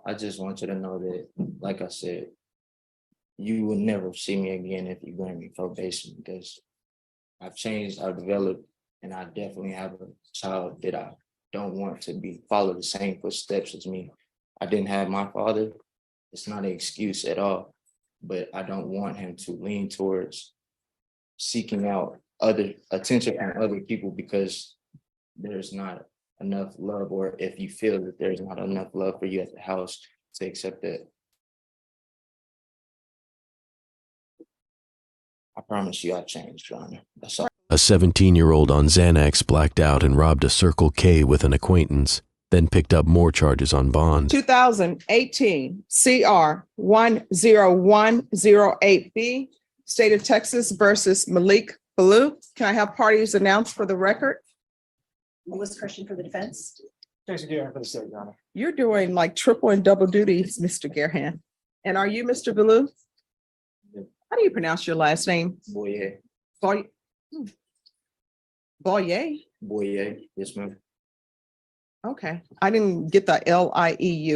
I just want you to know that, like I said, you will never see me again if you grant me probation, because I've changed, I've developed, and I definitely have a child that I don't want to follow the same footsteps as me. I didn't have my father. It's not an excuse at all, but I don't want him to lean towards seeking out other attention from other people because there's not enough love, or if you feel that there's not enough love for you at the house to accept that. I promise you I've changed, Your Honor. That's all. A 17-year-old on Xanax blacked out and robbed a Circle K with an acquaintance, then picked up more charges on bond. 2018 CR 10108B, State of Texas versus Malik Boyet. Can I have parties announced for the record? Melissa Christian for the defense. Jason Garrett for the state, Your Honor. You're doing like triple and double duties, Mr. Gerhan. And are you Mr. Boyet? How do you pronounce your last name? Boyet. Boyet. Boyet. Boyet. Yes, ma'am. Okay, I didn't get the Lieu.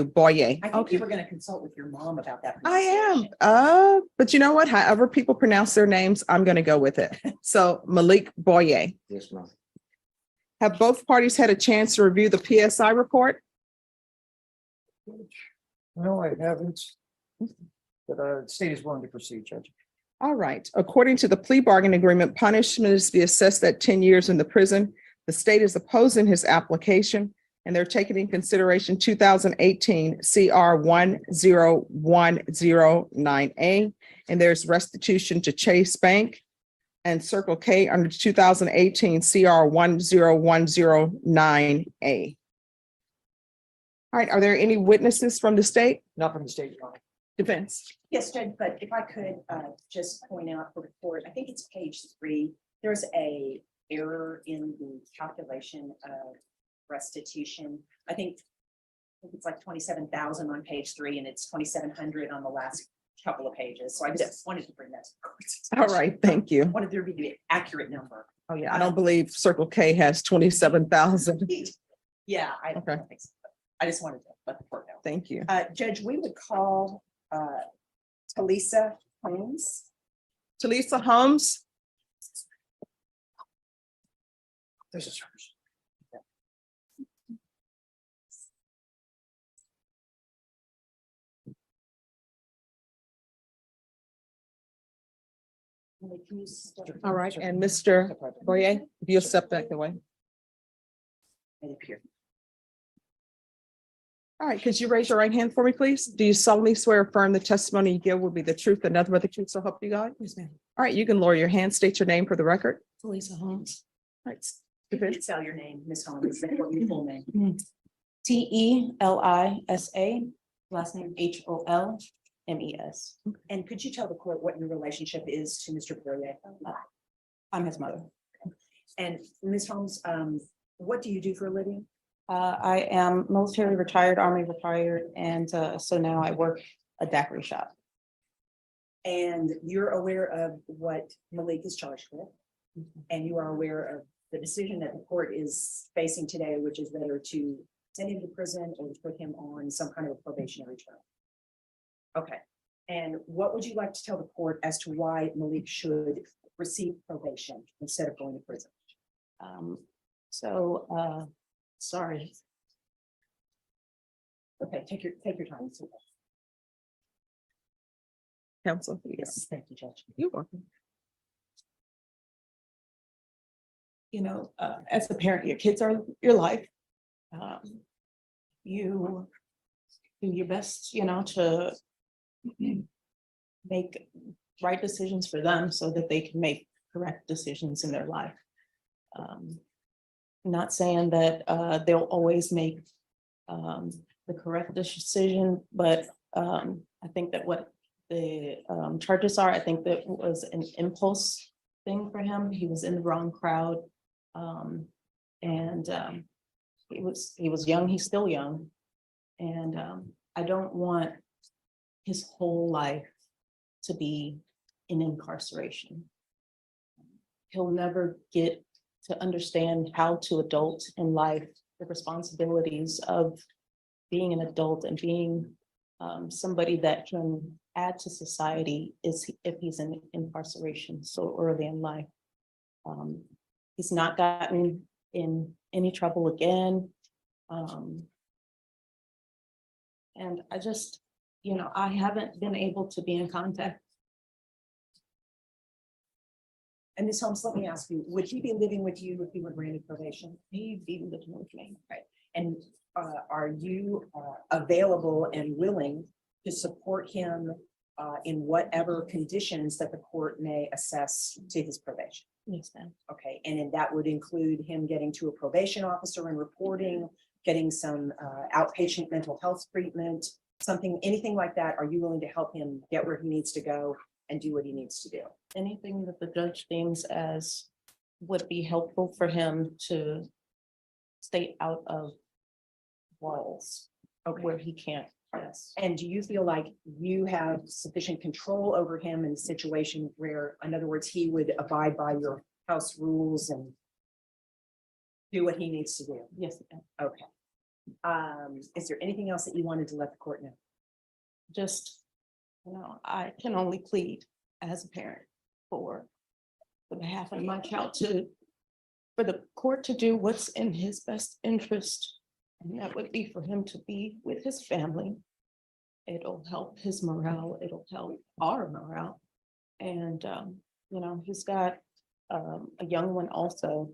Boyet. I think Okay, you were going to consult with your mom about that. I am. pronunciation. But you know what? However people pronounce their names, I'm going to go with it. So Malik Boyet. Yes, ma'am. Have both parties had a chance to review the PSI report? No, I haven't. But the state is willing to proceed, Judge. All right. According to the plea bargain agreement, punishment is to be assessed at 10 years in the prison. The state is opposing his application, and they're taking in consideration 2018 CR 10109A, and there's restitution to Chase Bank and Circle K under 2018 CR 10109A. All right, are there any witnesses from the state? Not from the state, Your Honor. Defense. Yes, Judge, but if I could just point out for the court, I think it's page 3, there's a error in the calculation of restitution. I think it's like 27,000 on page 3 and it's 2,700 on the last couple of pages. So I just wanted to bring that to the court's All attention. right, thank you. Wanted there to be the accurate number. Oh, yeah, I don't believe Circle K has 27,000. Yeah, I Okay. don't think so. I just wanted to let the court know. Thank you. Judge, we would call Talisa Holmes. Talisa Holmes. This is hers. Can you step All right, and Mr. Boyet, if you'll step back away. right up here? All right, could you raise your right hand for me, please? Do you solemnly swear or affirm the testimony you give will be the truth and nothing but the truth, so help you God? Yes, ma'am. All right, you can lower your hand, state your name for the record. Talisa Holmes. All right. You can spell your name, Ms. Holmes, say what your full name. Telisa, last name Holmes. And could you tell the court what your relationship is to Mr. Boyet? I'm his mother. And Ms. Holmes, what do you do for a living? I am military retired, Army retired, and so now I work a daiquiri shop. And you're aware of what Malik is charged with? And you are aware of the decision that the court is facing today, which is whether to send him to prison or to put him on some kind of a probationary term? Okay, and what would you like to tell the court as to why Malik should receive probation instead of going to prison? Sorry. Okay, take your time. Counsel. Yes, thank you, Judge. You're welcome. You know, as a parent, your kids are your life. You do your best, you know, to make right decisions for them so that they can make correct decisions in their life. Not saying that they'll always make the correct decision, but I think that what the charges are, I think that was an impulse thing for him. He was in the wrong crowd. He was young, he's still young. And I don't want his whole life to be in incarceration. He'll never get to understand how to adult in life, the responsibilities of being an adult and being somebody that can add to society is if he's in incarceration so early in life. He's not gotten in any trouble again. And I just, I haven't been able to be in contact. And Ms. Holmes, let me ask you, would he be living with you if he were granted probation? He'd be living with me. Right. And are you available and willing to support him in whatever conditions that the court may assess to his probation? Yes, ma'am. Okay, and then that would include him getting to a probation officer and reporting, getting some outpatient mental health treatment, something, anything like that. Are you willing to help him get where he needs to go and do what he needs to do? Anything that the judge deems as would be helpful for him to stay out of walls where he can't. Yes. And do you feel like you have sufficient control over him in a situation where, in other words, he would abide by your house rules and do what he needs to do? Yes, ma'am. Okay. Is there anything else that you wanted to let the court know? Just, I can only plead as a parent for the behalf of my child for the court to do what's in his best interest. And that would be for him to be with his family. It'll help his morale. It'll help our morale. And, he's got a young one also.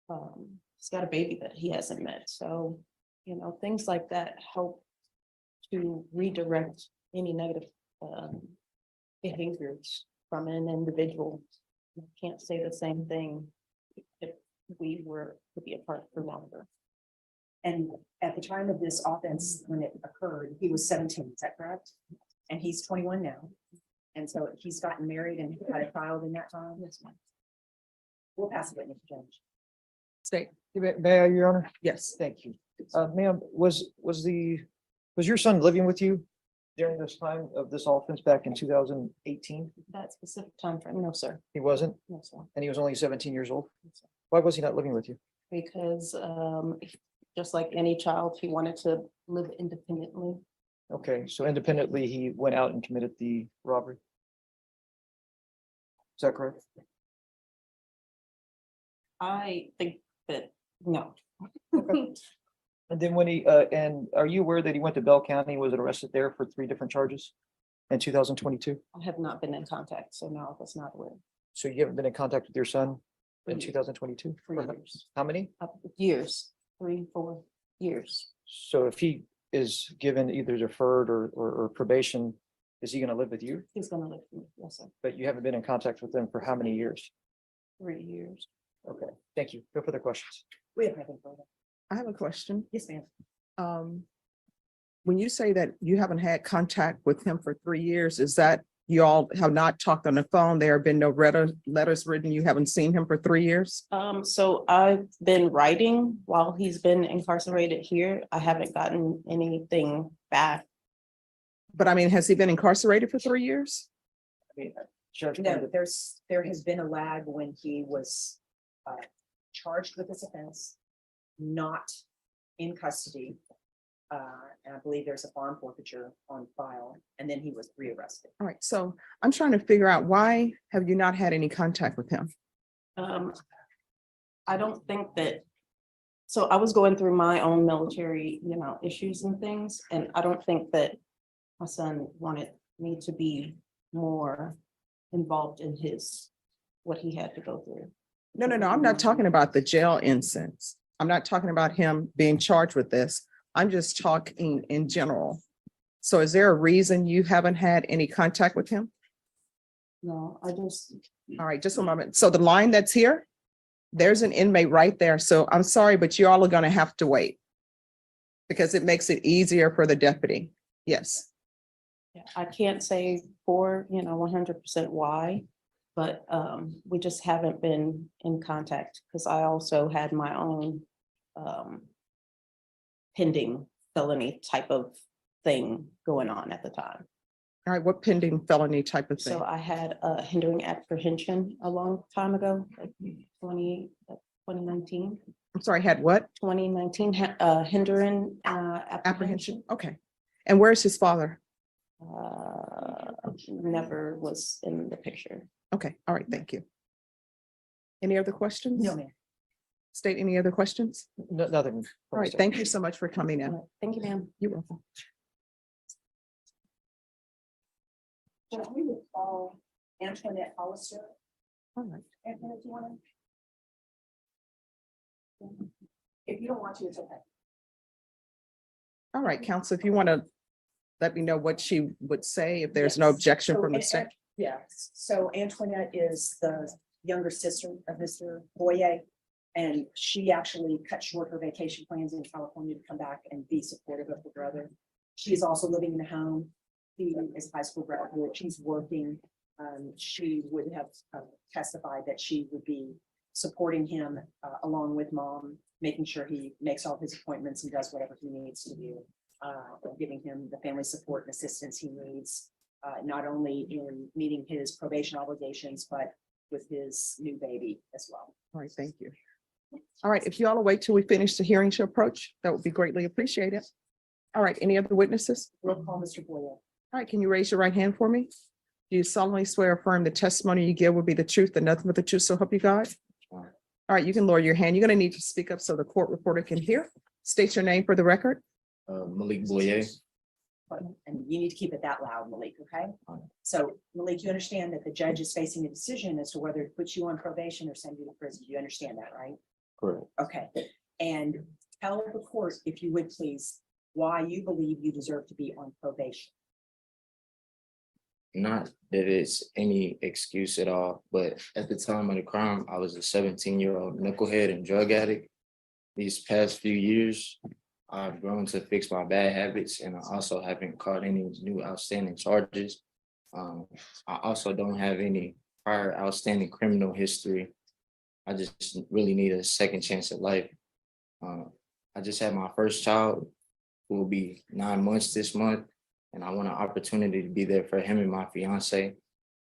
He's got a baby that he hasn't met. So, things like that help to redirect any negative behaviors from an individual. I can't say the same thing if we were to be apart for longer. And at the time of this offense, when it occurred, he was 17, is that correct? And he's 21 now. And so he's gotten married and had a child in that time? Yes, ma'am. We'll pass it, Mr. Judge. State, May I, Your Honor? yes. Thank you. Ma'am, was your son living with you during this time of this offense back in 2018? That specific time frame, no, sir. He wasn't, No, sir. and he was only 17 years old? No, sir. Why was he not living with you? Because just like any child, he wanted to live independently. Okay, so independently, he went out and committed the robbery? Is that correct? I think that, no. And then when and are you aware that he went to Bell County, was arrested there for 3 different charges in 2022? I have not been in contact, so no, I was not aware. So you haven't been in contact with your son in For 2022? For years. How many? Years, 3, 4 years. So if he is given either deferred or probation, is he gonna live with you? He's gonna live with me, yes, sir. But you haven't been in contact with him for how many years? 3 years. Okay, thank you. No further questions. We have nothing further. I have a question. Yes, ma'am. When you say that you haven't had contact with him for 3 years, is that you all have not talked on the phone? There have been no letters written. You haven't seen him for 3 years? So I've been writing while he's been incarcerated here. I haven't gotten anything back. But I mean, has he been incarcerated for 3 years? I mean, Judge, No, there has been a lag when he was charged with this offense, not in custody. And I believe there's a farm forfeiture on file, and then he was rearrested. All right, so I'm trying to figure out, why have you not had any contact with him? I don't think that. So I was going through my own military, issues and things, and I don't think that my son wanted me to be more involved in what he had to go through. No, I'm not talking about the jail instance. I'm not talking about him being charged with this. I'm just talking in general. So is there a reason you haven't had any contact with him? No, All right, just a moment. So the line that's here, there's an inmate right there. So I'm sorry, but you all are going to have to wait because it makes it easier for the deputy. Yes. yeah, I can't say for, 100% why, but we just haven't been in contact because I also had my own pending felony type of thing going on at the time. All right, what pending felony type of thing? So I had a hindering apprehension a long time ago, like 2019, I'm sorry, had what? 2019 hindering Apprehension? Okay. And where's his father? Never was in the picture. Okay, all right, thank you. Any other questions? No, ma'am. State any other questions? Nothing. All right, thank you so much for coming in. Thank you, ma'am. You're welcome. So we would call Antoinette Hollister. All right. Antoinette, do you want to? If you don't want to, it's okay. All right, counsel, if you want to let me know what she would say, if there's no Yes. objection So, from the and- state. Yes, so Antoinette is the younger sister of Mr. Boyet. And she actually cut short her vacation plans in California to come back and be supportive of her brother. She is also living in a home. He is a high school graduate. She's working. She would have testified that she would be supporting him along with mom, making sure he makes all his appointments and does whatever he needs to do. Giving him the family support and assistance he needs, not only in meeting his probation obligations, but with his new baby as well. All right, thank you. All right, if you all will wait till we finish the hearing to approach, that would be greatly appreciated. All right, any other witnesses? We'll call Mr. Boyer. All right, can you raise your right hand for me? Do you solemnly swear or affirm the testimony you give will be the truth and nothing but the truth, so help you God? All right, you can lower your hand. You're going to need to speak up so the court reporter can hear. State your name for the record. Malik Boyet. And you need to keep it that loud, Malik, okay? So Malik, you understand that the judge is facing a decision as to whether to put you on probation or send you to prison. You understand that, right? Correct. Okay, and tell the court, if you would please, why you believe you deserve to be on probation. Not that it's any excuse at all, but at the time of the crime, I was a 17-year-old knucklehead and drug addict. These past few years, I've grown to fix my bad habits, and I also haven't caught any new outstanding charges. I also don't have any prior outstanding criminal history. I just really need a second chance at life. I just had my first child, who will be 9 months this month, and I want an opportunity to be there for him and my fiance.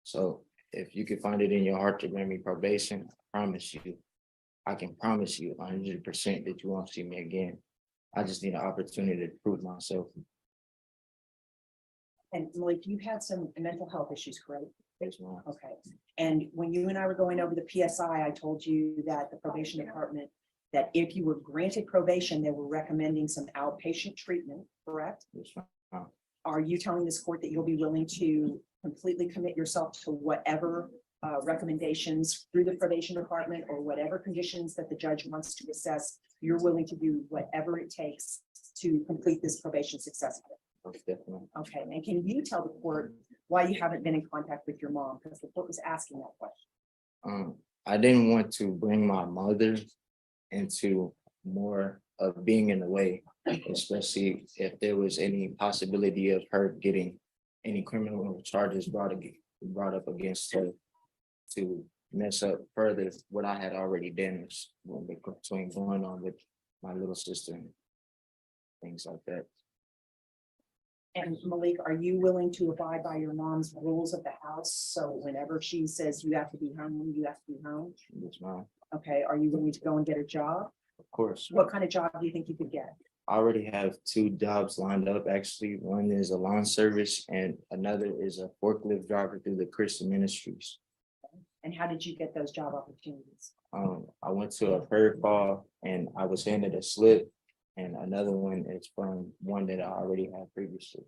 So if you can find it in your heart to grant me probation, I can promise you 100% that you won't see me again. I just need an opportunity to prove myself. And Malik, you had some mental health issues, correct? Yes, ma'am. Okay, and when you and I were going over the PSI, I told you that the probation department, that if you were granted probation, they were recommending some outpatient treatment, correct? Yes, ma'am. Are you telling this court that you'll be willing to completely commit yourself to whatever recommendations through the probation department or whatever conditions that the judge wants to assess? You're willing to do whatever it takes to complete this probation successfully? Most definitely. Okay, and can you tell the court why you haven't been in contact with your mom? Because the court was asking that question. I didn't want to bring my mother into more of being in the way, especially if there was any possibility of her getting any criminal charges brought up against her to mess up further what I had already damaged between going on with my little sister and things like that. And Malik, are you willing to abide by your mom's rules of the house? So whenever she says you have to be home, you have to be home? Yes, ma'am. Okay, are you willing to go and get a job? Of course. What kind of job do you think you could get? I already have 2 jobs lined up, actually. One is a lawn service and another is a forklift driver through the Christian Ministries. And how did you get those job opportunities? I went to a prayer call and I was handed a slip, and another one is from one that I already had previously.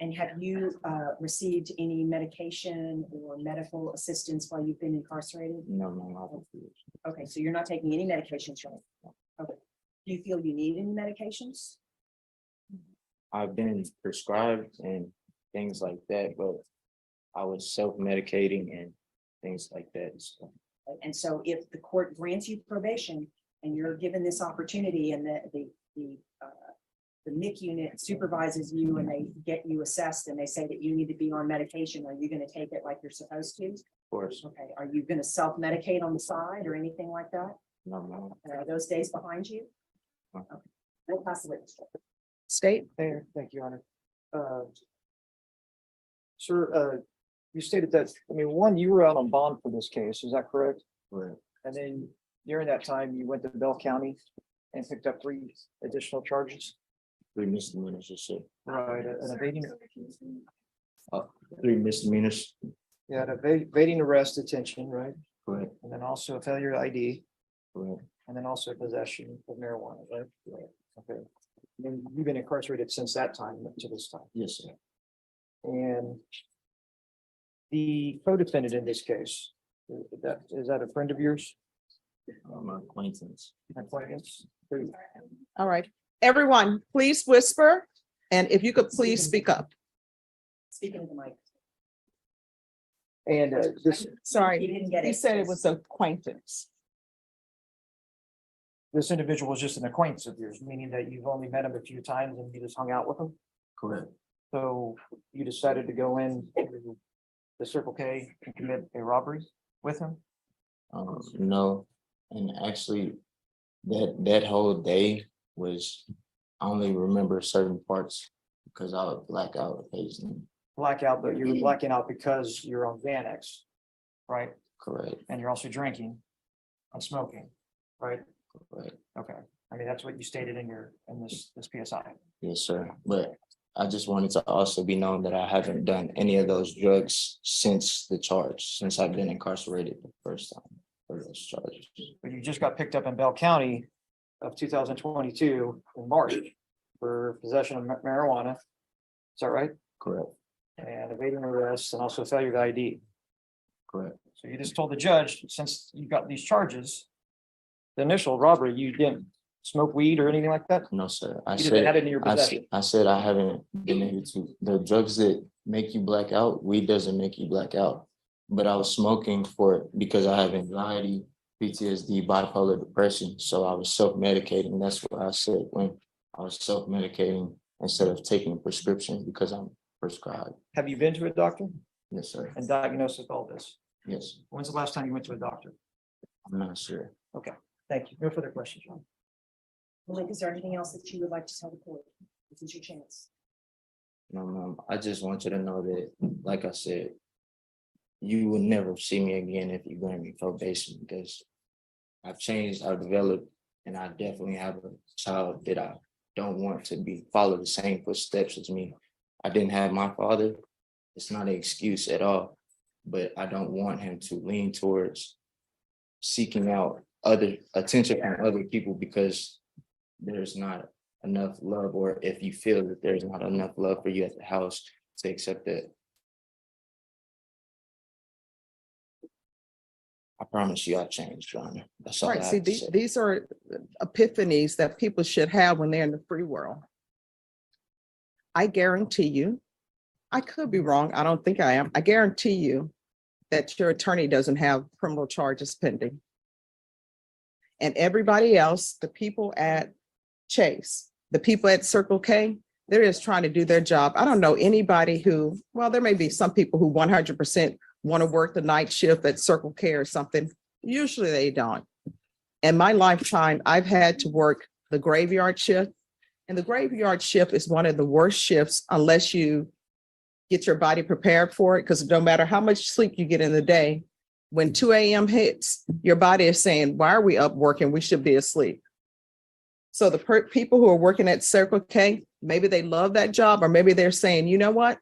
And have you received any medication or medical assistance while you've been incarcerated? No, no, I don't feel it. Okay, so you're not taking any medications, right? Okay. Do you feel you need any medications? I've been prescribed and things like that, but I was self-medicating and things like that. So, And so if the court grants you probation and you're given this opportunity and the NIC unit supervises you and they get you assessed and they say that you need to be on medication, are you going to take it like you're supposed to? of course, Okay, are you going to self-medicate on the side or anything like that? no, no. Are those days behind you? No. Okay. We'll pass the witness. State. There, thank you, Honor. Sir, you stated that, I mean, one, you were out on bond for this case, is that correct? Right. And then during that time, you went to Bell County and picked up 3 additional charges. 3 misdemeanors, just said. Right, an evading, 3 misdemeanors. yeah, an evading arrest detention, right? Correct, And then also a failure to ID, correct. and then also possession of marijuana, right? Okay. And you've been incarcerated since that time to this time. Yes, sir. And the co-defendant in this case, is that a friend of yours? My acquaintance. Acquaintance? All right, everyone, please whisper, and if you could please speak up. Speaking of the mic. And this, He Sorry, didn't get it. he said it was acquaintance. this individual was just an acquaintance of yours, meaning that you've only met him a few times and you just hung out with him? Correct. So you decided to go in to the Circle K and commit a robbery with him? No, and actually, that whole day was, I only remember certain parts because I would black out occasionally. Blackout, but you're blacking out because you're on Xanax, right? Correct, And you're also drinking and smoking, right? correct. Okay, I mean, that's what you stated in this PSI. Yes, sir. But I just wanted to also be known that I haven't done any of those drugs since the charge, since I've been incarcerated the first time for those charges. But you just got picked up in Bell County of 2022 in March for possession of marijuana. Is that right? Correct, And evading arrest and also failure to ID. correct. So you just told the judge, since you got these charges, the initial robbery, you didn't smoke weed or anything like that? No, sir. I You didn't have said, it in your possession. I said I haven't been able to. The drugs that make you black out, weed doesn't make you black out. But I was smoking because I have anxiety, PTSD, bipolar depression. So I was self-medicating. That's what I said when I was self-medicating instead of taking a prescription because I'm prescribed. Have you been to a doctor Yes, sir. and diagnosed with all this? Yes, When's the last time you went to a doctor? I'm not sure. Thank you. No further questions, John. Malik, is there anything else that you would like to tell the court? This is your chance. No, ma'am. I just want you to know that, like I said, you will never see me again if you grant me probation because I've changed, I've developed, and I definitely have a child that I don't want to follow the same footsteps as me. I didn't have my father. It's not an excuse at all, but I don't want him to lean towards seeking out other attention from other people because there's not enough love, or if you feel that there's not enough love for you at the house to accept that. I promise you I'll change, John. That's all I Right, have see, to say. these are epiphanies that people should have when they're in the free world. I guarantee you, I could be wrong, I don't think I am, I guarantee you that your attorney doesn't have criminal charges pending. And everybody else, the people at Chase, the people at Circle K, they're just trying to do their job. I don't know anybody who, well, there may be some people who 100% want to work the night shift at Circle K or something. Usually they don't. In my lifetime, I've had to work the graveyard shift. And the graveyard shift is one of the worst shifts unless you get your body prepared for it, because no matter how much sleep you get in the day, when 2 a.m. hits, your body is saying, why are we up working? We should be asleep. So the people who are working at Circle K, maybe they love that job, or maybe they're saying, you know what?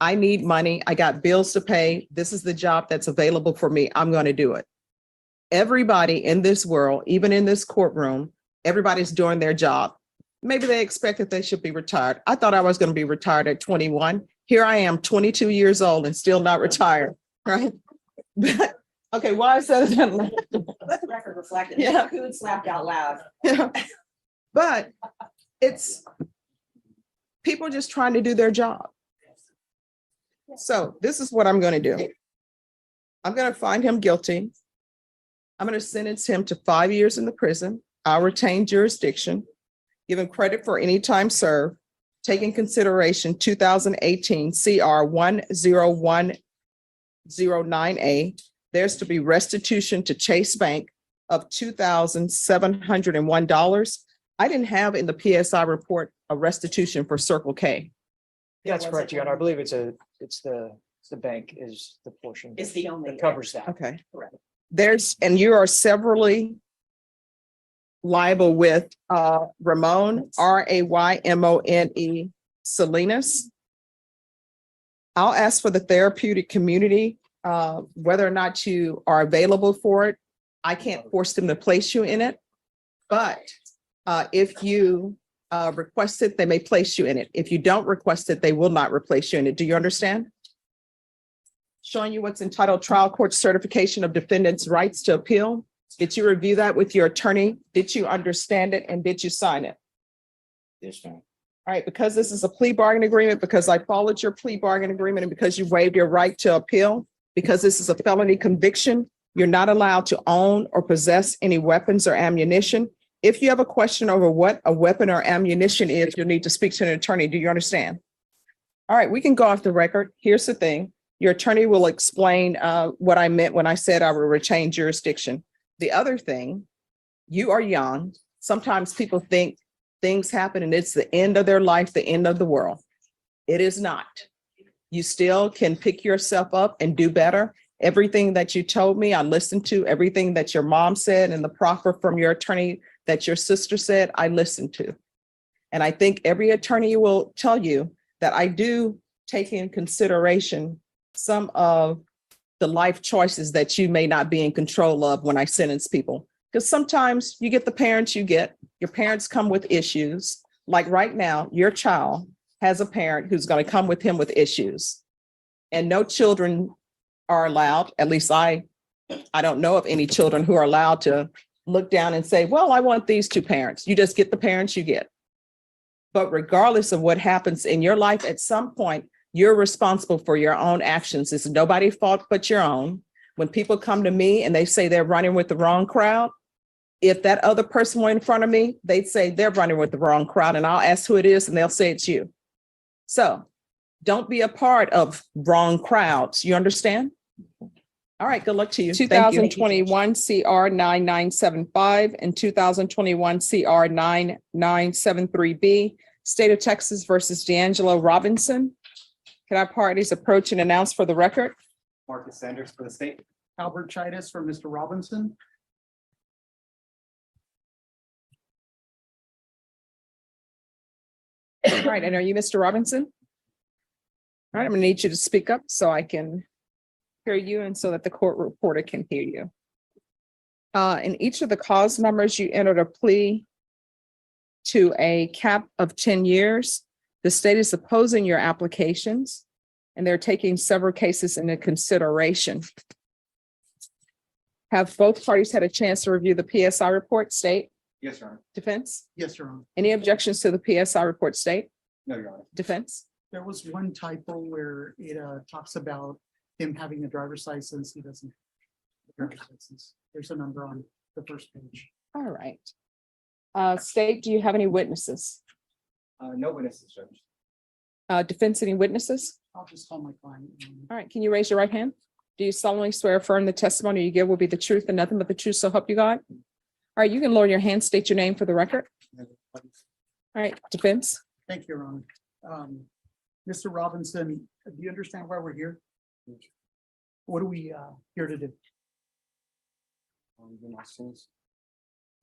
I need money. I got bills to pay. This is the job that's available for me. I'm going to do it. Everybody in this world, even in this courtroom, everybody's doing their job. Maybe they expect that they should be retired. I thought I was going to be retired at 21. Here I am, 22 years old and still not retired, right? Okay, why is that? Let the record reflect it. Yeah. Who slapped out loud? Yeah. But it's people just trying to do their job. So this is what I'm going to do. I'm going to find him guilty. I'm going to sentence him to 5 years in the prison. I'll retain jurisdiction, give him credit for any time served, take in consideration 2018 CR 10109A. There's to be restitution to Chase Bank of $2,701. I didn't have in the PSI report a restitution for Circle K. That's correct, Your Honor. I believe it's the bank is the portion It's the only. that covers that. Okay. Correct. and you are severally liable with Ramon, Raymone Salinas. I'll ask for the therapeutic community, whether or not you are available for it. I can't force them to place you in it, but if you request it, they may place you in it. If you don't request it, they will not replace you in it. Do you understand? Showing you what's entitled Trial Court Certification of Defendant's Rights to Appeal. Did you review that with your attorney? Did you understand it and did you sign it? Yes, ma'am. All right, because this is a plea bargain agreement, because I followed your plea bargain agreement, and because you waived your right to appeal, because this is a felony conviction, you're not allowed to own or possess any weapons or ammunition. If you have a question over what a weapon or ammunition is, you'll need to speak to an attorney. Do you understand? All right, we can go off the record. Here's the thing. Your attorney will explain what I meant when I said I will retain jurisdiction. The other thing, you are young. Sometimes people think things happen and it's the end of their life, the end of the world. It is not. You still can pick yourself up and do better. Everything that you told me, I listened to. Everything that your mom said and the proffer from your attorney that your sister said, I listened to. And I think every attorney will tell you that I do take in consideration some of the life choices that you may not be in control of when I sentence people. Because sometimes you get the parents you get, your parents come with issues. Like right now, your child has a parent who's going to come with him with issues. And no children are allowed, at least I don't know of any children who are allowed to look down and say, well, I want these two parents. You just get the parents you get. But regardless of what happens in your life, at some point, you're responsible for your own actions. It's nobody's fault but your own. When people come to me and they say they're running with the wrong crowd, if that other person were in front of me, they'd say they're running with the wrong crowd, and I'll ask who it is and they'll say it's you. So don't be a part of wrong crowds. You understand? All right, good luck to you. 2021 CR 9975 and 2021 CR 9973B, State of Texas versus D'Angelo Robinson. Can our parties approach and announce for the record? Marcus Sanders for the state. Albert Chidas for Mr. Robinson. All right, and are you Mr. Robinson? All right, I'm gonna need you to speak up so I can hear you and so that the court reporter can hear you. In each of the cause numbers, you entered a plea to a cap of 10 years. The state is opposing your applications and they're taking several cases into consideration. Have both parties had a chance to review the PSI report, state? Yes, Your Honor. Defense? Yes, Your Honor. Any objections to the PSI report, state? No, Your Honor. Defense? There was one typo where it talks about him having a driver's license. He doesn't. have a driver's license. There's a number on the first page. All right. State, do you have any witnesses? No witnesses, Judge. Defense, any witnesses? I'll just call my client. All right, can you raise your right hand? Do you solemnly swear or affirm the testimony you give will be the truth and nothing but the truth, so help you God? All right, you can lower your hand, state your name for the record. All right, defense? Thank you, Your Honor. Mr. Robinson, do you understand why we're here? What are we here to do?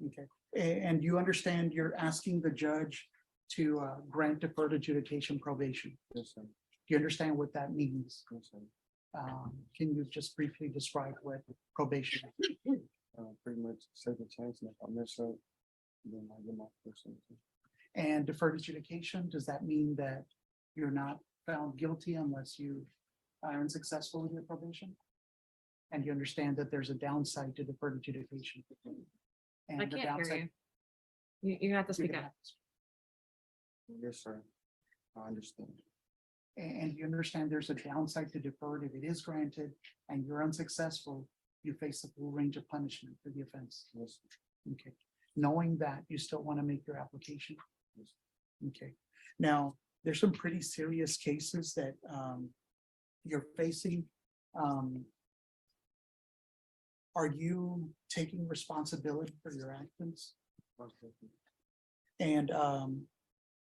Okay, and you understand you're asking the judge to grant deferred adjudication probation? Yes, sir. Do you understand what that means? Yes, sir. Can you just briefly describe what probation is? Pretty much second chance, and if I mess up, then I get my first sentence. And deferred adjudication, does that mean that you're not found guilty unless you are unsuccessful with your probation? And you understand that there's a downside to deferred adjudication? And I the can't hear downside- you. You have to speak up. Yes, sir. I understand. And you understand there's a downside to deferred if it is granted and you're unsuccessful, you face a full range of punishment for the offense. Yes. Okay, knowing that, you still want to make your application? Okay, now, there's some pretty serious cases that you're facing. Are you taking responsibility for your actions? And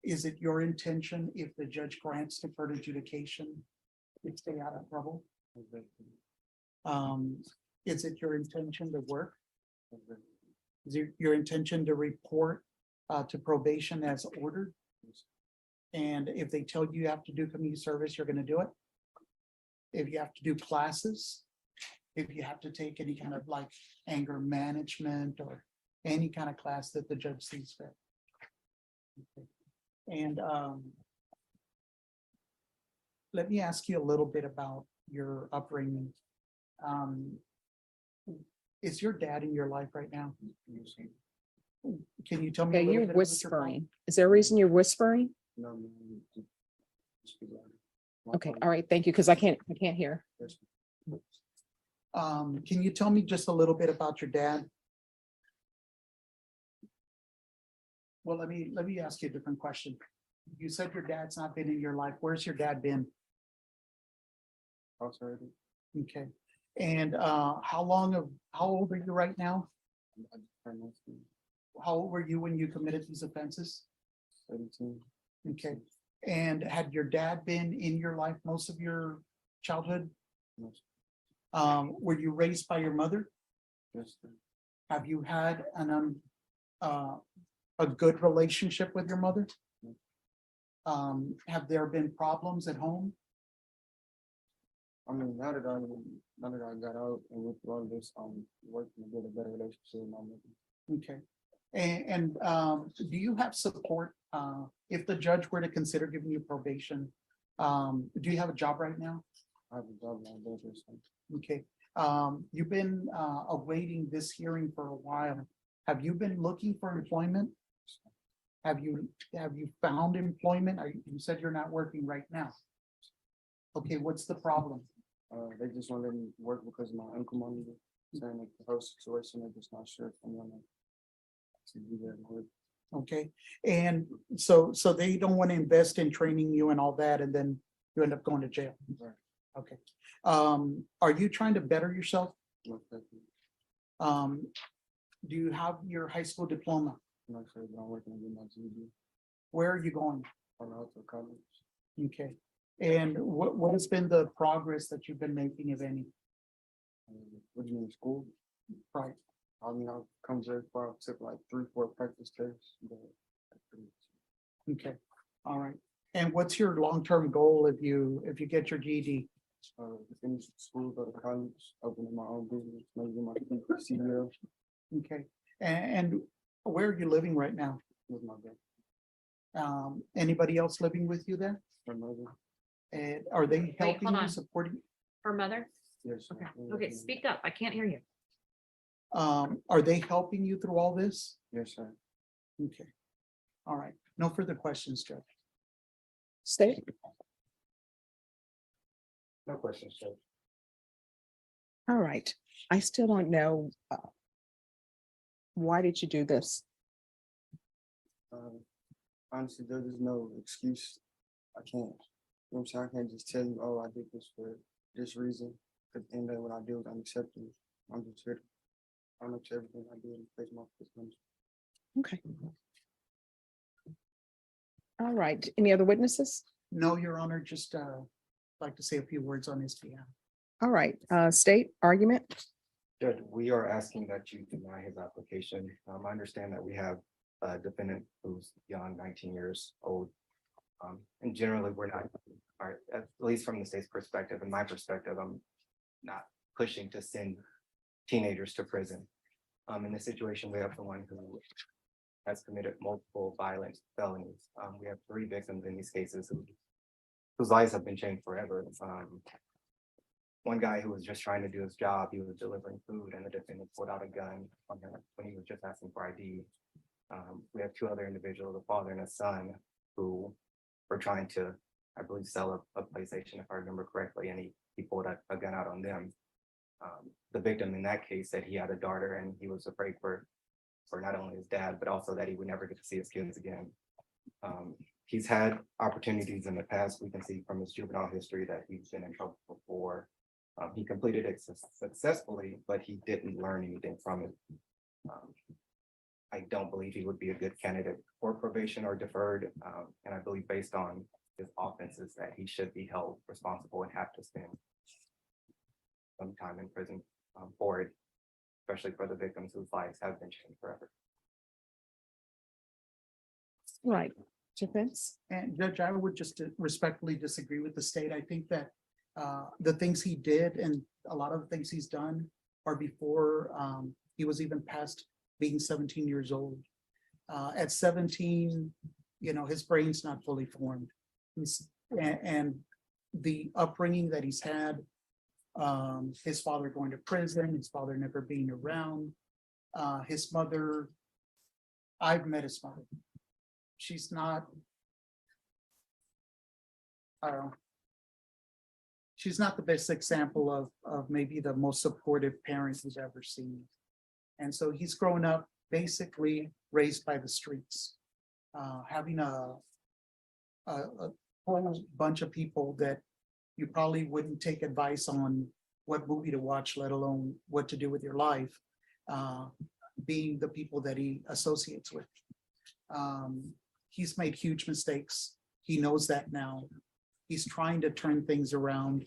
is it your intention, if the judge grants deferred adjudication, to stay out of trouble? Is it your intention to work? Is it your intention to report to probation as ordered? And if they tell you you have to do community service, you're gonna do it? If you have to do classes, if you have to take any kind of like anger management or any kind of class that the judge sees fit. Okay. And let me ask you a little bit about your upbringing. Is your dad in your life right now? Can you tell me? Okay, a little you're bit about your father? whispering. Is there a reason you're whispering? No, no, no, speak louder. My Okay, father- all right, thank you, because I can't hear. Yes. Can you tell me just a little bit about your dad? Well, let me ask you a different question. You said your dad's not been in your life. Where's your dad been? Outside. Okay. And how old are you right now? How old were you when you committed these offenses? 17. Okay. And had your dad been in your life most of your childhood? Yes. Were you raised by your mother? Yes, sir. Have you had a good relationship with your mother? Have there been problems at home? I mean, now that I got out and with all this, working to get a better relationship with my mother. Okay. And do you have support, if the judge were to consider giving you probation? Do you have a job right now? I have a job now, so Okay. You've been awaiting this hearing for a while. Have you been looking for employment? Have you found employment? You said you're not working right now. Okay, what's the problem? they just want to let me work because my uncle money saying like the whole situation, they're just not sure if I'm gonna to do that work. Okay, and so they don't want to invest in training you and all that, and then you end up going to jail. Right. Okay. Are you trying to better yourself? Most definitely. Do you have your high school diploma? I'm not sure if I'm working to get my GED Where are you going? on out to college. Okay, and what has been the progress that you've been making, if any? What do you mean, school? Right, I mean, I've come very far. I've took like 3-4 practice tests, but that's pretty much okay, all right. And what's your long-term goal if you get your GED? to finish school, go to college, opening my own business, maybe get my CDL Okay, and where are you living right now? with my dad, Anybody else living with you there? my mother. And are they helping hold you, on. supporting? Her mother? Yes. Okay, yeah, okay, yeah. speak up. I can't hear you. Are they helping you through all this? Yes, sir. Okay, all right. No further questions, Judge. State. No questions, sir. All right, I still don't know. Why did you do this? Honestly, there is no excuse. I can't, you know what I'm saying? I can't just tell you, oh, I did this for this reason. Because at the end of what I do is unacceptable. I'm just here. I'm up to everything I do and face my punishment. Okay. All right, any other witnesses? No, Your Honor, just like to say a few words on his behalf. All right, state argument. Judge, we are asking that you deny his application. I understand that we have a defendant who's beyond 19 years old. And generally, we're not, at least from the state's perspective and my perspective, I'm not pushing to send teenagers to prison. In this situation, we have someone who has committed multiple violent felonies. We have 3 victims in these cases whose lives have been changed forever. One guy who was just trying to do his job, he was delivering food and the defendant pulled out a gun on him when he was just asking for ID. We have 2 other individuals, a father and a son, who were trying to, I believe, sell a PlayStation, if I remember correctly, and he pulled a gun out on them. The victim in that case said he had a daughter and he was afraid for not only his dad, but also that he would never get to see his kids again. He's had opportunities in the past. We can see from his juvenile history that he's been in trouble before. He completed it successfully, but he didn't learn anything from it. I don't believe he would be a good candidate for probation or deferred. And I believe based on his offenses that he should be held responsible and have to spend some time in prison board, especially for the victims whose lives have been changed forever. Right. Defense? And Judge, I would just respectfully disagree with the state. I think that the things he did and a lot of the things he's done are before he was even past being 17 years old. At 17, you know, his brain's not fully formed. And the upbringing that he's had, his father going to prison, his father never being around, his mother, I've met his mother. She's not, she's not the best example of maybe the most supportive parent he's ever seen. And so he's grown up basically raised by the streets, having a whole bunch of people that you probably wouldn't take advice on what movie to watch, let alone what to do with your life, being the people that he associates with. He's made huge mistakes. He knows that now. He's trying to turn things around.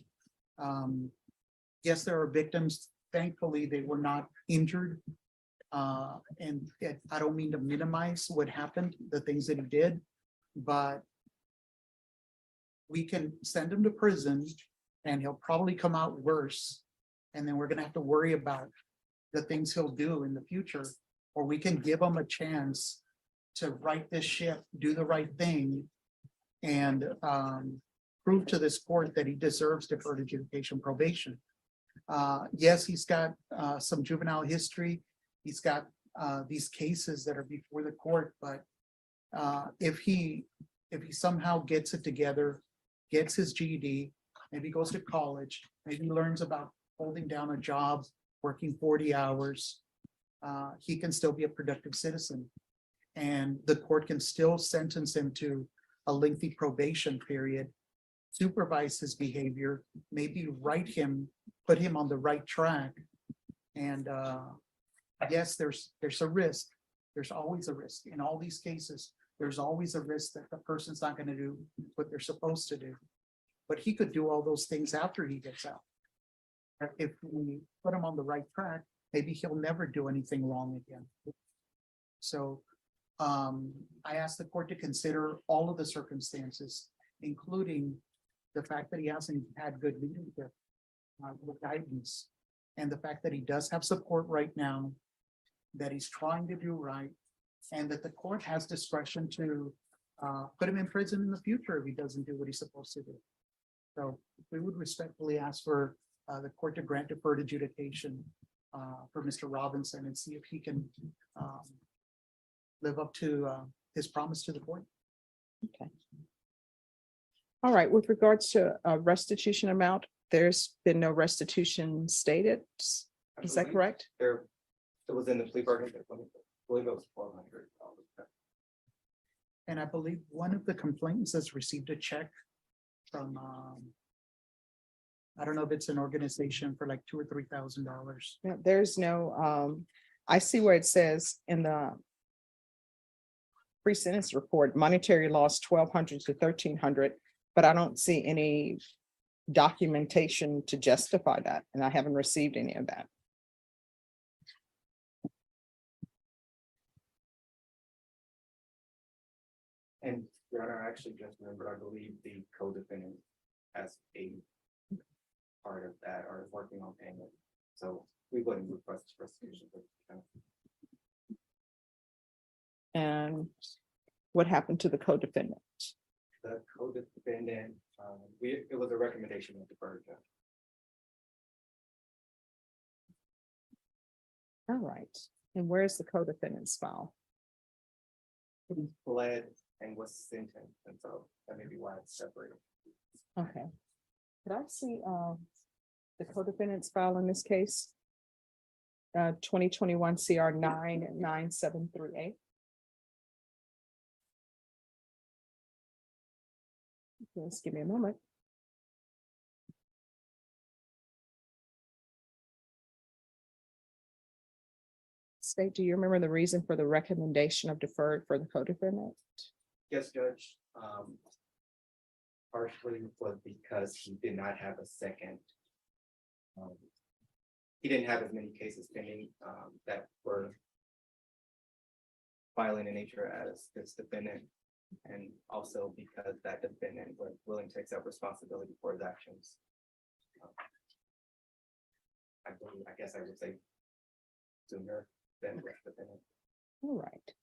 Yes, there are victims. Thankfully, they were not injured. And I don't mean to minimize what happened, the things that he did, but we can send him to prison and he'll probably come out worse. And then we're gonna have to worry about the things he'll do in the future, or we can give him a chance to right this ship, do the right thing, and prove to this court that he deserves deferred adjudication probation. Yes, he's got some juvenile history. He's got these cases that are before the court, but if he somehow gets it together, gets his GED, maybe goes to college, maybe learns about holding down a job, working 40 hours, he can still be a productive citizen. And the court can still sentence him to a lengthy probation period, supervise his behavior, maybe write him, put him on the right track. And yes, there's a risk. There's always a risk. In all these cases, there's always a risk that the person's not going to do what they're supposed to do. But he could do all those things after he gets out. If we put him on the right track, maybe he'll never do anything wrong again. So I asked the court to consider all of the circumstances, including the fact that he hasn't had good leadership, with guidance, and the fact that he does have support right now, that he's trying to do right, and that the court has discretion to put him in prison in the future if he doesn't do what he's supposed to do. So we would respectfully ask for the court to grant deferred adjudication for Mr. Robinson and see if he can live up to his promise to the court. Okay. All right, with regards to restitution amount, there's been no restitution stated. Is that correct? It was in the plea bargain. I believe it was $400. And I believe one of the complainants has received a check from, I don't know if it's an organization for like $2,000 or $3,000. Yeah, there's no, I see where it says in the pre-sentence report, monetary loss $1,200 to $1,300, but I don't see any documentation to justify that, and I haven't received any of that. And Your Honor, I actually just remembered, I believe the co-defendant has a part of that or is working on payment. So we wouldn't request restitution. And what happened to the co-defendant? The co-defendant, it was a recommendation of the deferred judge. All right, and where's the co-defendant's file? He fled and was sentenced, and so that may be why it's separated. Okay. Could I see the co-defendant's file in this case? 2021 CR 99738. Just give me a moment. State, do you remember the reason for the recommendation of deferred for the co-defendant? Yes, Judge. Partially was because he did not have a second he didn't have as many cases pending that were violent in nature as this defendant. And also because that defendant was willing to accept responsibility for his actions. I guess I would say sooner than the defendant. All right.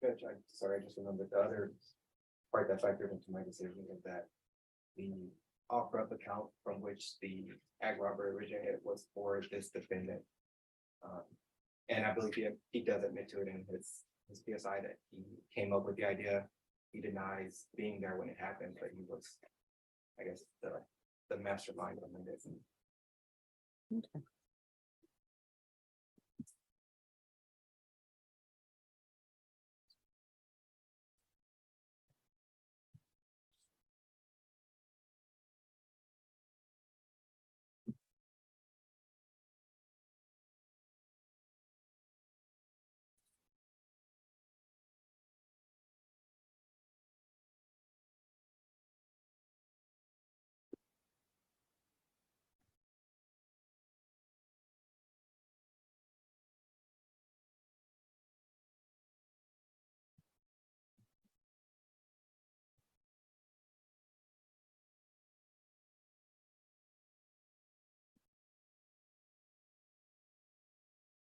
Judge, sorry, I just remembered the other part that factored into my decision is that the offer up account from which the ag robbery originated was for this defendant. And I believe he does admit to it in his PSI that he came up with the idea. He denies being there when it happened, but he was, I guess, the mastermind behind it. Okay.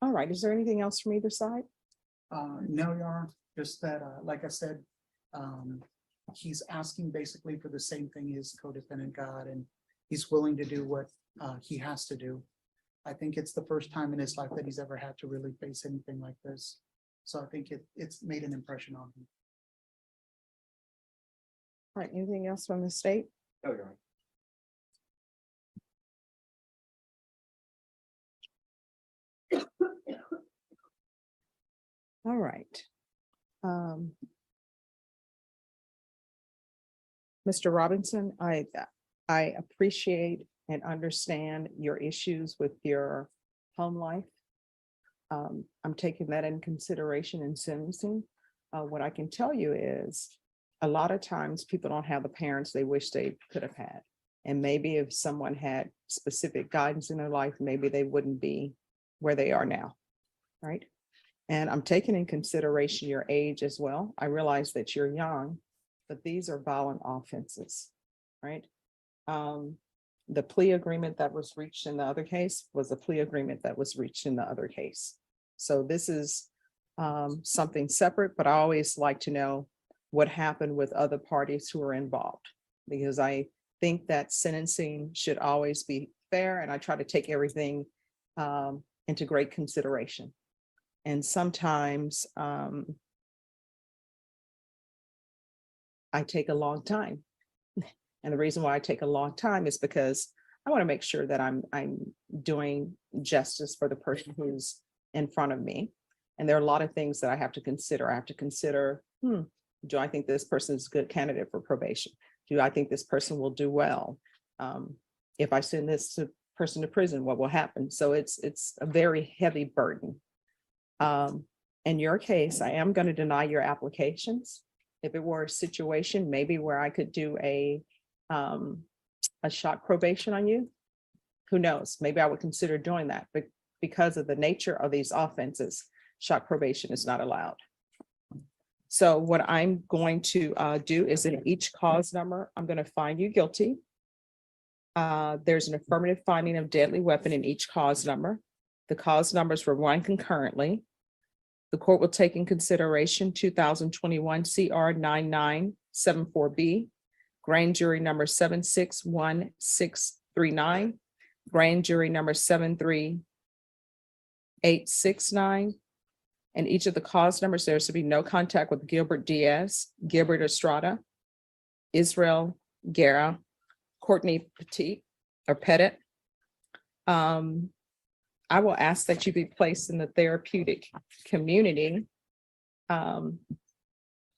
All right, is there anything else from either side? No, Your Honor, just that, like I said, he's asking basically for the same thing his co-defendant got, and he's willing to do what he has to do. I think it's the first time in his life that he's ever had to really face anything like this. So I think it's made an impression on him. All right, anything else from the state? Oh, you're right. All right. Mr. Robinson, I appreciate and understand your issues with your home life. I'm taking that in consideration in sentencing. What I can tell you is a lot of times people don't have the parents they wish they could have had. And maybe if someone had specific guidance in their life, maybe they wouldn't be where they are now, right? And I'm taking in consideration your age as well. I realize that you're young, but these are violent offenses, right? The plea agreement that was reached in the other case was a plea agreement that was reached in the other case. So this is something separate, but I always like to know what happened with other parties who are involved, because I think that sentencing should always be fair, and I try to take everything into great consideration. And sometimes I take a long time And the reason why I take a long time is because I want to make sure that I'm doing justice for the person who's in front of me. And there are a lot of things that I have to consider. I have to consider, do I think this person is a good candidate for probation? Do I think this person will do well? If I send this person to prison, what will happen? So it's a very heavy burden. In your case, I am going to deny your applications. If it were a situation maybe where I could do a shock probation on you, who knows? Maybe I would consider doing that, but because of the nature of these offenses, shock probation is not allowed. So what I'm going to do is in each cause number, I'm going to find you guilty. There's an affirmative finding of deadly weapon in each cause number. The cause numbers were run concurrently. The court will take in consideration 2021 CR 9974B, grand jury number 761639, grand jury number 73869. And each of the cause numbers, there should be no contact with Gilbert Diaz, Gilbert Estrada, Israel Guerra, Courtney Pettit. I will ask that you be placed in the therapeutic community.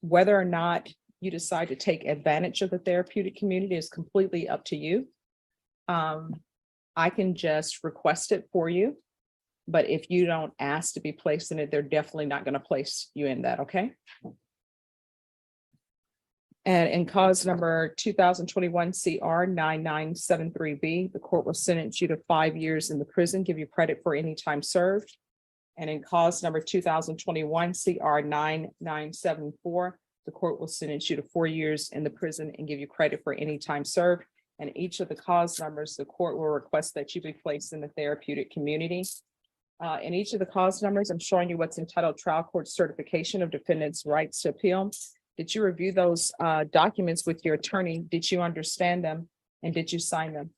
Whether or not you decide to take advantage of the therapeutic community is completely up to you. I can just request it for you, but if you don't ask to be placed in it, they're definitely not going to place you in that, okay? And in cause number 2021 CR 9973B, the court will sentence you to 5 years in the prison, give you credit for any time served. And in cause number 2021 CR 9974, the court will sentence you to 4 years in the prison and give you credit for any time served. And each of the cause numbers, the court will request that you be placed in the therapeutic community. In each of the cause numbers, I'm showing you what's entitled Trial Court Certification of Defendant's Rights to Appeal. Did you review those documents with your attorney? Did you understand them? And did you sign them?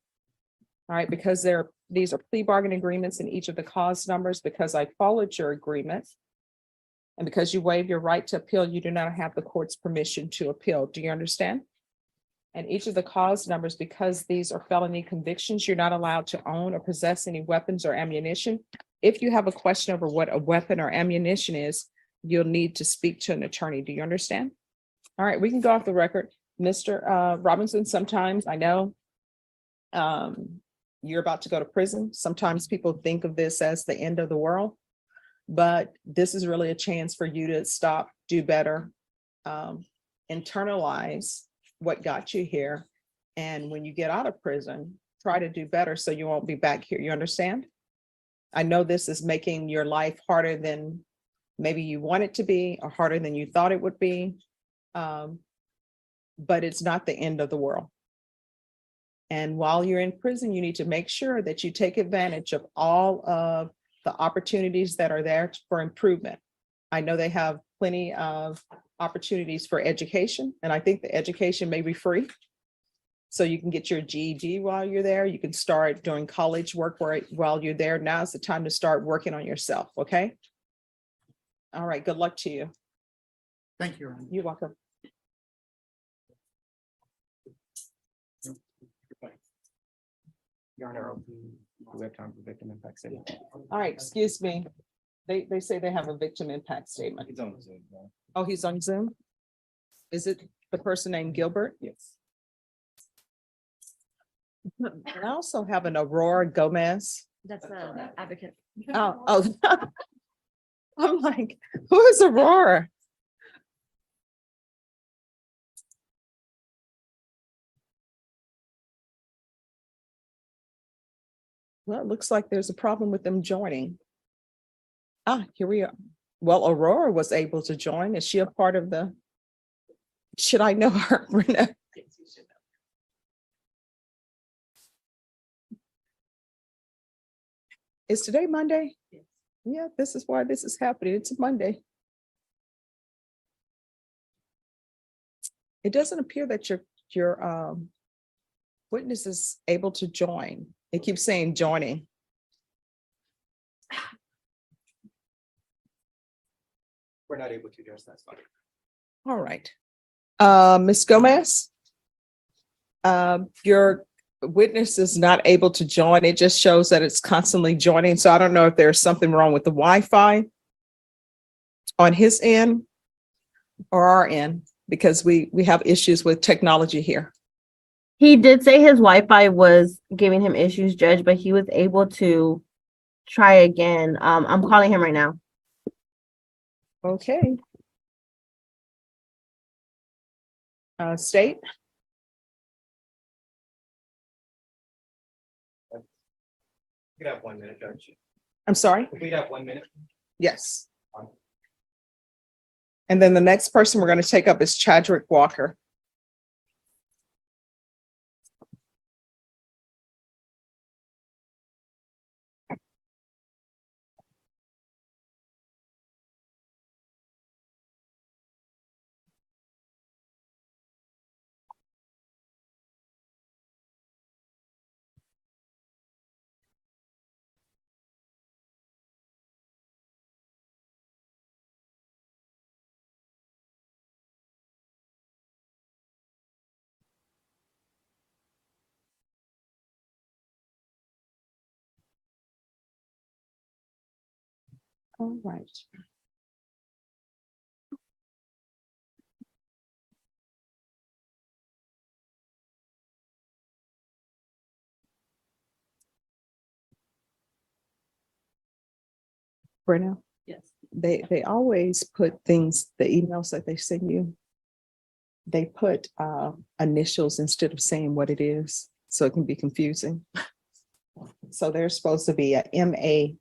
All right, because these are plea bargain agreements in each of the cause numbers, because I followed your agreement. And because you waive your right to appeal, you do not have the court's permission to appeal. Do you understand? And each of the cause numbers, because these are felony convictions, you're not allowed to own or possess any weapons or ammunition. If you have a question over what a weapon or ammunition is, you'll need to speak to an attorney. Do you understand? All right, we can go off the record. Mr. Robinson, sometimes I know you're about to go to prison. Sometimes people think of this as the end of the world, but this is really a chance for you to stop, do better, internalize what got you here. And when you get out of prison, try to do better so you won't be back here. You understand? I know this is making your life harder than maybe you want it to be, or harder than you thought it would be. But it's not the end of the world. And while you're in prison, you need to make sure that you take advantage of all of the opportunities that are there for improvement. I know they have plenty of opportunities for education, and I think the education may be free. So you can get your GED while you're there. You can start doing college work while you're there. Now's the time to start working on yourself, okay? All right, good luck to you. Thank you. Ron. You're welcome. Your Honor, we have time for victim impact statement. All right, excuse me. They say they have a victim impact statement. It's on Zoom. Oh, he's on Zoom? Is it the person named Gilbert? Yes. And I also have an Aurora Gomez. That's an advocate. Oh. I'm like, who is Aurora? Well, it looks like there's a problem with them joining. Here we are. Well, Aurora was able to join. Is she a part of the? Should I know her, Brenda? Is today Monday? Yes. Yeah, this is why this is happening. It's a Monday. It doesn't appear that your witness is able to join. It keeps saying joining. We're not able to, yes, that's fine. All right. Ms. Gomez? Your witness is not able to join. It just shows that it's constantly joining. So I don't know if there's something wrong with the Wi-Fi on his end or our end, because we have issues with technology here. He did say his Wi-Fi was giving him issues, Judge, but he was able to try again. I'm calling him right now. Okay. State? You could have 1 minute, Judge. I'm sorry? If we have 1 minute. Yes. And then the next person we're going to take up is Chadrick Walker. All right. Brenna, Yes. they always put things, the emails that they send you, they put initials instead of saying what it is, so it can be confusing. So there's supposed to be a MFA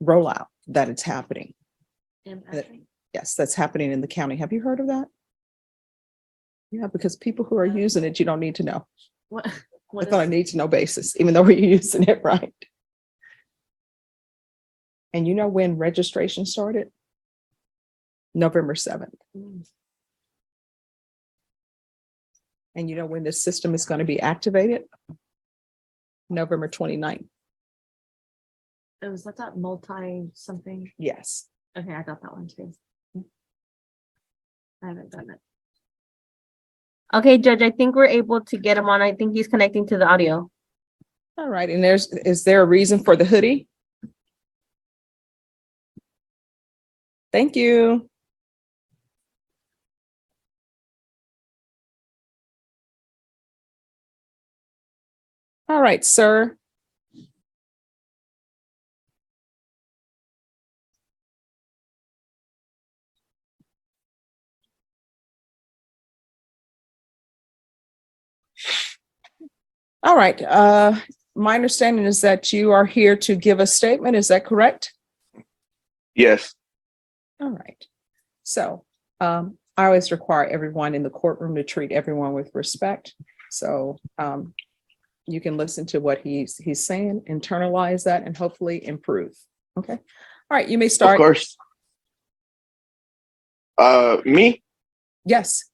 rollout that it's happening. Yes, that's happening in the county. Have you heard of that? Yeah, because people who are using it, you don't need to know. What? It's on a need to know basis, even though we're using it, right? And you know when registration started? November 7th. And you know when this system is going to be activated? November 29th. It was that multi something. Yes. Okay, I got that one too. I haven't done it. Okay, Judge, I think we're able to get him on. I think he's connecting to the audio. All right. And is there a reason for the hoodie? Thank you. All right, sir. All right. My understanding is that you are here to give a statement. Is that correct? Yes. All right. So I always require everyone in the courtroom to treat everyone with respect. So you can listen to what he's saying, internalize that, and hopefully improve. Okay. All right. You may start. Of course. Me? Yes.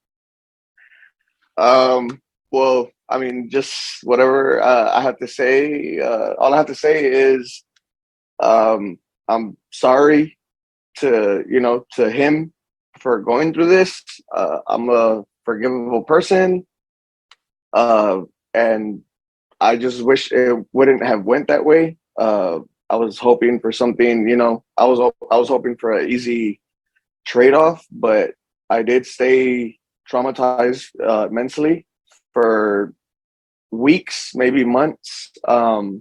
Well, I mean, just whatever I have to say. All I have to say is I'm sorry to him for going through this. I'm a forgivable person. And I just wish it wouldn't have went that way. I was hoping for something, I was hoping for an easy trade-off, but I did stay traumatized mentally for weeks, maybe months. Cost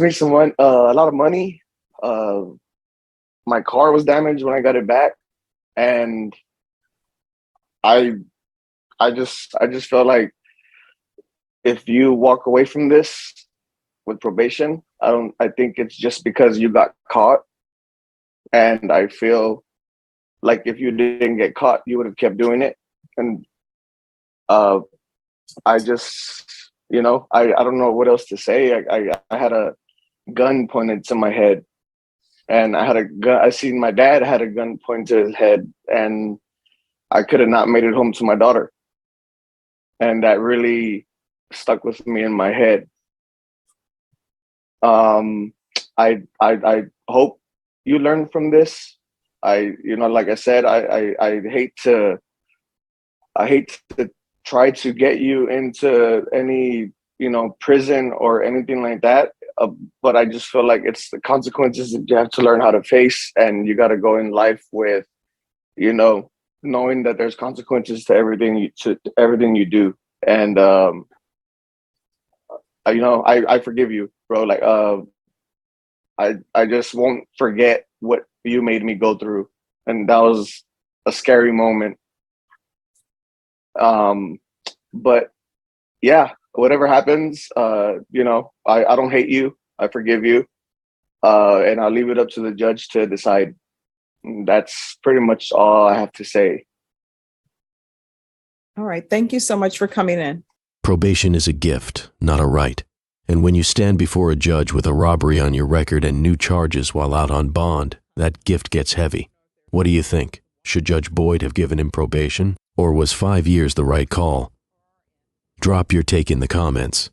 me a lot of money. My car was damaged when I got it back, and I just felt like if you walk away from this with probation, I think it's just because you got caught. And I feel like if you didn't get caught, you would have kept doing it. And I just, I don't know what else to say. I had a gun pointed to my head, and I seen my dad had a gun pointed to his head, and I could have not made it home to my daughter. And that really stuck with me in my head. I hope you learn from this. Like I said, I hate to I hate to try to get you into any, prison or anything like that. But I just feel like it's the consequences that you have to learn how to face, and you got to go in life with, knowing that there's consequences to everything you do. And I forgive you, bro. Like I just won't forget what you made me go through, and that was a scary moment. But yeah, whatever happens, I don't hate you. I forgive you. And I'll leave it up to the judge to decide. That's pretty much all I have to say. All right. Thank you so much for coming in. Probation is a gift, not a right. And when you stand before a judge with a robbery on your record and new charges while out on bond, that gift gets heavy. What do you think? Should Judge Boyd have given him probation? Or was 5 years the right call? Drop your take in the comments.